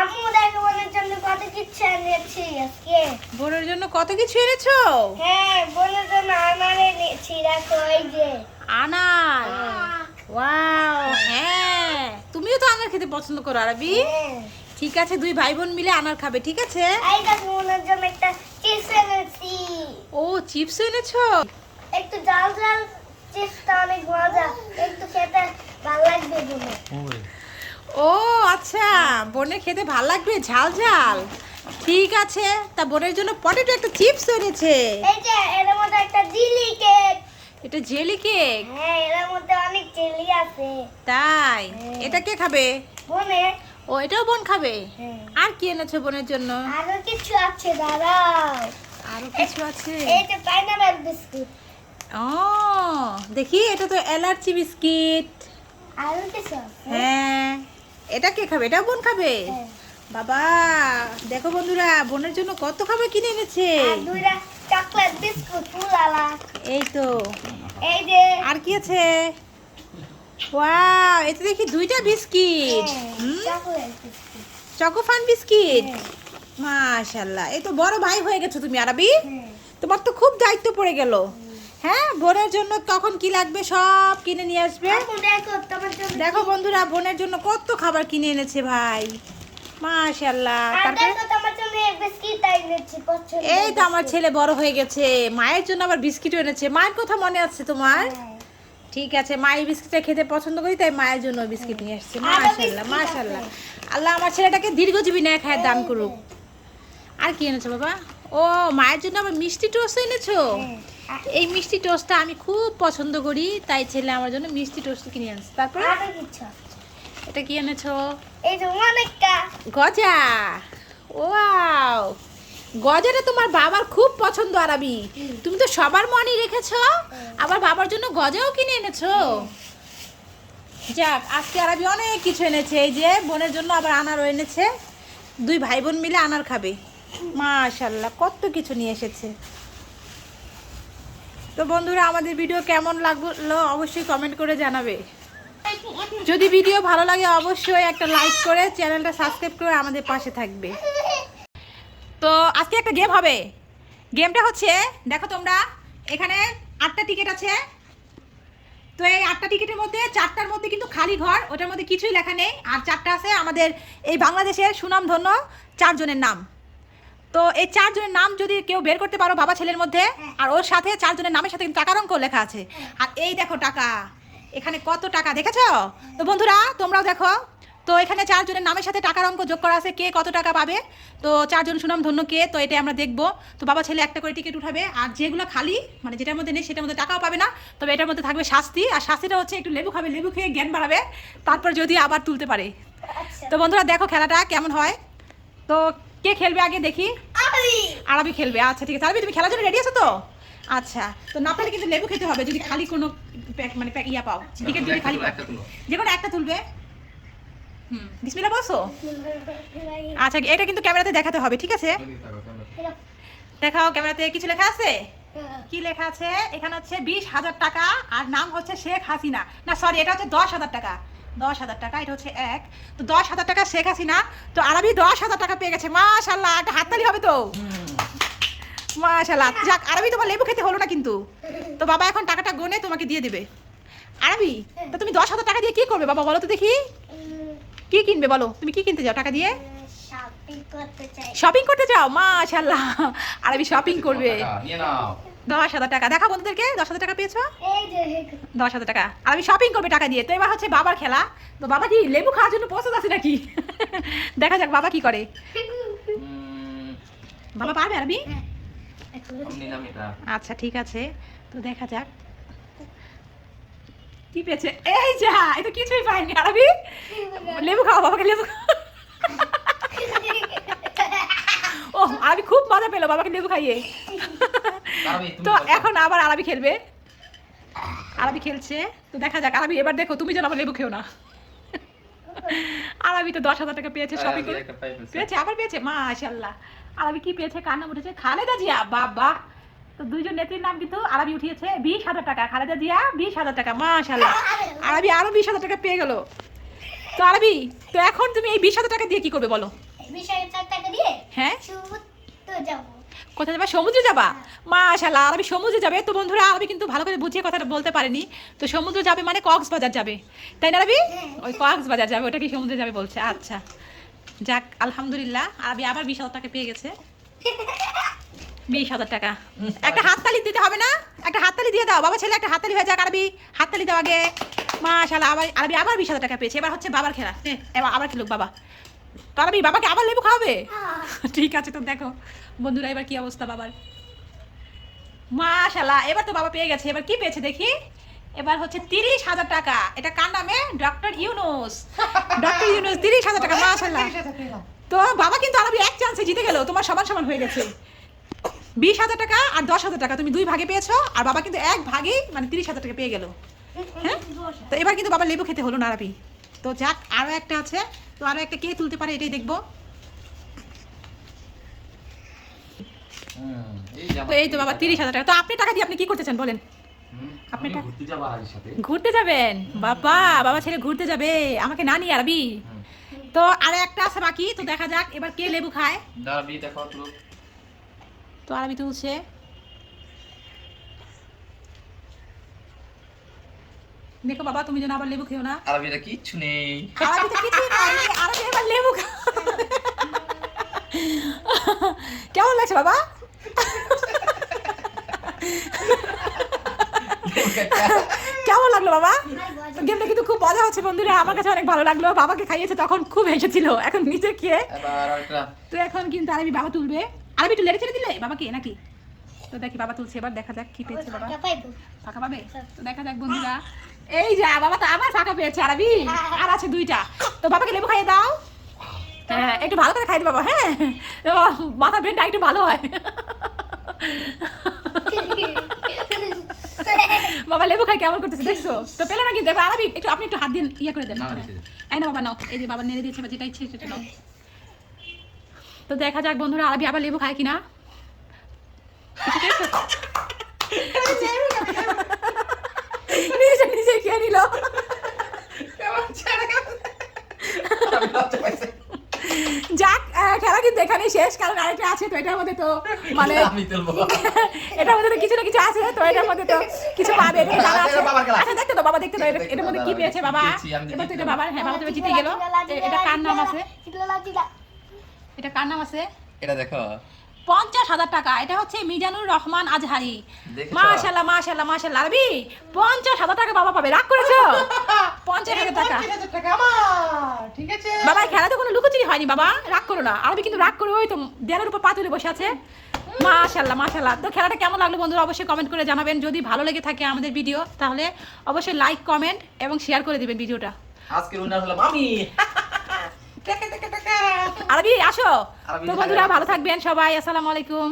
আম্মু দেখো বোনের জন্য কত কিছু এনেছি আজকে। বোনের জন্য কত কিছু এনেছো? হ্যাঁ, বোনের জন্য আনার এনেছি, দেখো এই যে আনার। ওয়াও, হ্যাঁ তুমিও তো আনার খেতে পছন্দ করো আরবি। হ্যাঁ। ঠিক আছে, দুই ভাই বোন মিলে আনার খাবে, ঠিক আছে। এই দেখো বোনের জন্য একটা চিপস এনেছি। ও চিপস এনেছো? একটু জাল জাল চিপসটা অনেক মজা, একটু খেতে ভালো লাগবে বোনের। ও আচ্ছা, বোনের খেতে ভাল লাগবে ঝাল ঝাল। ঠিক আছে, তা বোনের জন্য পটেটো একটা চিপস এনেছে। এই যে এর মধ্যে একটা জিলি কেক। এটা জেলি কেক। হ্যাঁ, এর মধ্যে অনেক জেলি আছে। তাই? হ্যাঁ। এটা কে খাবে? বোনে। ও এটাও বোন খাবে। হ্যাঁ। আর কি এনেছো বোনের জন্য? আরো কিছু আছে, দাঁড়াও। আরো কিছু আছে। এই যে পাইনাপেল বিস্কুট। ও দেখি, এটা তো এলার্জি বিস্কিট। আরো কিছু আছে। হ্যাঁ, এটা কে খাবে? এটাও বোন খাবে। হ্যাঁ। বাবা দেখো বন্ধুরা, বোনের জন্য কত খাবার কিনে এনেছে। আর দুইটা চকলেট বিস্কুট ফুলালা। এই তো। এই যে আর কি আছে? ওয়াও, এতে দেখি দুইটা biscuit. Chocolate biscuit. Chocofun biscuit. হ্যাঁ। মাশাআল্লাহ, এই তো বড় ভাই হয়ে গেছো তুমি আরবি। হ্যাঁ। তোমার তো খুব দায়িত্ব পড়ে গেল। হ্যাঁ, বোনের জন্য কখন কি লাগবে সব কিনে নিয়ে আসবে। আপু দেখো তোমার জন্য। দেখো বন্ধুরা, বোনের জন্য কত খাবার কিনে এনেছে ভাই। মাশাআল্লাহ। আর তারপরে দেখো তোমার জন্য এক বিস্কিট এনেছি পছন্দ। এই তো আমার ছেলে বড় হয়ে গেছে, মায়ের জন্য আবার বিস্কিটও এনেছে। মায়ের কথা মনে আছে তোমার? ঠিক আছে, মায়ের বিস্কিটটা খেতে পছন্দ করি, তাই মায়ের জন্য বিস্কিট নিয়ে আসছে। আরো মাশাআল্লাহ বিস্কিট মাশাআল্লাহ। আছে। আল্লাহ আমার ছেলেটাকে দীর্ঘজীবী নেয় খায় দান করুক। আর কি এনেছো বাবা? ও মায়ের জন্য আবার মিষ্টি টোস্ট এনেছো। এই মিষ্টি টোস্টটা আমি খুব পছন্দ করি, তাই ছেলে আমার জন্য মিষ্টি টোস্ট কিনে আনছে। তারপরে আরো কিছু আছে। এটা কি এনেছো? এই যে অনেকটা। গজা। ওয়াও, গজাটা তোমার বাবার খুব পছন্দ আরবি। তুমি তো সবার মনই রেখেছো, আবার বাবার জন্য গজাও কিনে এনেছো। যাক, আজকে আরবি অনেক কিছু এনেছে। এই যে বোনের জন্য আবার আনারও এনেছে। দুই ভাই বোন মিলে আনার খাবে। মাশাআল্লাহ, কত কিছু নিয়ে এসেছে। তো বন্ধুরা, আমাদের ভিডিও কেমন লাগলো অবশ্যই কমেন্ট করে জানাবে। যদি ভিডিও ভালো লাগে অবশ্যই একটা লাইক করে চ্যানেলটা সাবস্ক্রাইব করে আমাদের পাশে থাকবে। তো আজকে একটা গেম হবে। গেমটা হচ্ছে, দেখো তোমরা এখানে 8টা টিকিট আছে। তো এই 8টা টিকিটের মধ্যে 4টার মধ্যে কিন্তু খালি ঘর, ওটার মধ্যে কিছুই লেখা নেই। আর 4টা আছে আমাদের এই বাংলাদেশের সুনামধন্য 4 জনের নাম। তো এই 4 জনের নাম যদি কেউ বের করতে পারো বাবা ছেলের মধ্যে, আর ওর সাথে 4 জনের নামের সাথে কিন্তু টাকার অঙ্ক লেখা আছে। আর এই দেখো টাকা, এখানে কত টাকা দেখেছো? তো বন্ধুরা তোমরাও দেখো। তো এখানে 4 জনের নামের সাথে টাকার অঙ্ক যোগ করা আছে, কে কত টাকা পাবে। তো 4 জন সুনামধন্য কে, তো এটা আমরা দেখবো। তো বাবা ছেলে একটা করে টিকিট উঠাবে, আর যেগুলো খালি মানে যেটার মধ্যে নেই সেটার মধ্যে টাকাও পাবে না। তবে এটার মধ্যে থাকবে শাস্তি, আর শাস্তিটা হচ্ছে একটু লেবু খাবে, লেবু খেয়ে জ্ঞান বাড়াবে, তারপর যদি আবার তুলতে পারে। তো বন্ধুরা দেখো খেলাটা কেমন হয়। তো কে খেলবে আগে দেখি? আরবি খেলবে। আচ্ছা ঠিক আছে, আরবি তুমি খেলার জন্য রেডি আছো তো? আচ্ছা, তো না পারলে কিন্তু লেবু খেতে হবে যদি খালি কোনো মানে ইয়া পাও, টিকিট যদি খালি পাও। যে কোনো একটা তুলবে। বিসমিল্লাহ বলছো? আচ্ছা, এটা কিন্তু ক্যামেরাতে দেখাতে হবে, ঠিক আছে? দেখাও ক্যামেরাতে। কিছু লেখা আছে? কি লেখা আছে? এখানে হচ্ছে 20,000 টাকা, আর নাম হচ্ছে শেখ হাসিনা। না সরি, এটা হচ্ছে 10,000 টাকা। 10,000 টাকা, এটা হচ্ছে 1। তো 10,000 টাকা শেখ হাসিনা। তো আরবি 10,000 টাকা পেয়ে গেছে। মাশাআল্লাহ, একটা হাততালি হবে তো। মাশাআল্লাহ। যাক, আরবি তোমার লেবু খেতে হলো না কিন্তু। তো বাবা এখন টাকাটা গুনে তোমাকে দিয়ে দিবে। আরবি, তো তুমি 10,000 টাকা দিয়ে কি করবে বাবা বলো তো দেখি? কি কিনবে বলো? তুমি কি কিনতে যাও টাকা দিয়ে? শপিং করতে চাও? মাশাআল্লাহ, আরবি শপিং করবে। 10,000 টাকা দেখা বন্ধুদেরকে। 10,000 টাকা পেয়েছো? 10,000 টাকা আরবি শপিং করবে টাকা দিয়ে। তো এবার হচ্ছে বাবার খেলা। তো বাবা কি লেবু খাওয়ার জন্য প্রস্তুত আছে নাকি? দেখা যাক বাবা কি করে। বাবা পারবে আরবি? আচ্ছা ঠিক আছে, তো দেখা যাক কি পেয়েছে। এই যা, এটা কিছুই পাইনি। আরবি লেবু খাও, বাবাকে লেবু। ও আরবি খুব মজা পেলো বাবাকে লেবু খাইয়ে। তো এখন আবার আরবি খেলবে। আরবি খেলছে, তো দেখা যাক। আরবি এবার দেখো, তুমি যেন আবার লেবু খেও না। আরবি তো 10,000 টাকা পেয়েছে শপিং করে। পেয়েছে, আবার পেয়েছে। মাশাআল্লাহ। আরবি কি পেয়েছে? কার নাম উঠেছে? খালেদা জিয়া। বাবা, তো দুইজন নেত্রীর নাম কিন্তু আরবি উঠিয়েছে। 20,000 টাকা। খালেদা জিয়া 20,000 টাকা। মাশাআল্লাহ, আরবি আরো 20,000 টাকা পেয়ে গেল। তো আরবি, তো এখন তুমি এই 20,000 টাকা দিয়ে কি করবে বলো? 20,000 টাকা দিয়ে হ্যাঁ সমুদ্র যাবো। কোথায় যাবা? সমুদ্রে যাবা? মাশাআল্লাহ, আরবি সমুদ্রে যাবে। তো বন্ধুরা আরবি কিন্তু ভালো করে বুঝিয়ে কথাটা বলতে পারেনি। তো সমুদ্রে যাবে মানে কক্সবাজার যাবে, তাই না আরবি? ওই কক্সবাজার যাবে, ওটা কি সমুদ্রে যাবে বলছে। আচ্ছা যাক, আলহামদুলিল্লাহ আরবি আবার 20,000 টাকা পেয়ে গেছে। 20,000 টাকা। একটা হাততালি দিতে হবে না? একটা হাততালি দিয়ে দাও বাবা, ছেলে একটা হাততালি হয়ে যাক। আরবি হাততালি দাও আগে। মাশাআল্লাহ, আবার আরবি আবার 20,000 টাকা পেয়েছে। এবার হচ্ছে বাবার খেলা। এবার আবার খেলুক বাবা। তো আরবি বাবাকে আবার লেবু খাওয়াবে? ঠিক আছে, তো দেখো বন্ধুরা এবার কি অবস্থা বাবার। মাশাআল্লাহ, এবার তো বাবা পেয়ে গেছে। এবার কি পেয়েছে দেখি। এবার হচ্ছে 30,000 টাকা। এটা কার নামে? ডক্টর ইউনুস। ডক্টর ইউনুস 30,000 টাকা। মাশাআল্লাহ। তো বাবা কিন্তু আরবি এক চান্সে জিতে গেল, তোমার সমান সমান হয়ে গেছে। 20,000 টাকা আর 10,000 টাকা তুমি 2 ভাগে পেয়েছো, আর বাবা কিন্তু 1 ভাগে মানে 30,000 টাকা পেয়ে গেল। হ্যাঁ, তো এবার কিন্তু বাবা লেবু খেতে হলো না আরবি। তো যাক, আরো একটা আছে। তো আরো একটা কে তুলতে পারে এটাই দেখবো। তো এই তো বাবা 30,000 টাকা। তো আপনি টাকা দিয়ে আপনি কি করতে চান বলেন? আপনি ঘুরতে যাবেন? বাবা, বাবা ছেলে ঘুরতে যাবে, আমাকে না নিয়ে আরবি। তো আরো একটা আছে বাকি, তো দেখা যাক এবার কে লেবু খায়। তো আরবি তুলছে। দেখো বাবা, তুমি যেন আবার লেবু খেও না। আরবিটা কিচ্ছু নেই। আরবি তো কিছুই নাই, আরবি এবার লেবু কেমন লাগছে বাবা? কেমন লাগলো বাবা? গেমটা কিন্তু খুব মজা হচ্ছে বন্ধুরা, আমার কাছে অনেক ভালো লাগলো। বাবাকে খাইয়েছে তখন খুব হেসেছিল, এখন নিজে খেয়ে। তো এখন কিন্তু আরবি বাবা তুলবে। আরবি একটু লেড়ে ছেড়ে দিলে বাবাকে নাকি? তো দেখি বাবা তুলছে, এবার দেখা যাক কি পেয়েছে বাবা। ফাঁকা পাবে? তো দেখা যাক বন্ধুরা। এই যা, বাবা তো আবার ফাঁকা পেয়েছে আরবি। আর আছে 2টা। তো বাবাকে লেবু খাইয়ে দাও। হ্যাঁ, একটু ভালো করে খাই দিই বাবা। হ্যাঁ, মাথা ব্রেনটা একটু ভালো হয়। বাবা লেবু খাই কেমন করতেছে দেখছো? তো পেলে নাকি দেবে আরবি? একটু আপনি একটু হাত দিয়ে ইয়ে করে দেন। এই না বাবা, নাও। এই যে বাবা নেড়ে দিয়েছে, যেটা ইচ্ছে সেটা নাও। তো দেখা যাক বন্ধুরা আরবি আবার লেবু খায় কিনা। নিজে খেয়ে নিল। যাক, খেলা কিন্তু এখানেই শেষ, কারণ আরেকটা আছে। তো এটার মধ্যে তো মানে এটার মধ্যে তো কিছু না কিছু আছে। তো এটার মধ্যে তো কিছু পাবে। আচ্ছা দেখতে তো বাবা, দেখতে তো এটার মধ্যে কি পেয়েছে বাবা। এবার তো এটা বাবার। হ্যাঁ, বাবা তো জিতে গেল। এটা কার নাম আছে? এটা কার নাম আছে? এটা দেখো 50,000 টাকা। এটা হচ্ছে মিজানুর রহমান আজহারি। মাশাআল্লাহ মাশাআল্লাহ মাশাআল্লাহ। আরবি 50,000 টাকা বাবা পাবে। রাগ করেছো? 50,000 টাকা ঠিক আছে বাবা। খেলা তো কোনো লুকোচুরি হয়নি বাবা, রাগ করো না। আরবি কিন্তু রাগ করে ওই তো দেয়ালের উপর পা তুলে বসে আছে। মাশাআল্লাহ মাশাআল্লাহ। তো খেলাটা কেমন লাগলো বন্ধুরা অবশ্যই কমেন্ট করে জানাবেন। যদি ভালো লেগে থাকে আমাদের ভিডিও, তাহলে অবশ্যই লাইক, কমেন্ট এবং শেয়ার করে দিবেন ভিডিওটা। আজকের উইনার হলাম আমি। আরবি আসো। তো বন্ধুরা ভালো থাকবেন সবাই। আসসালামু আলাইকুম।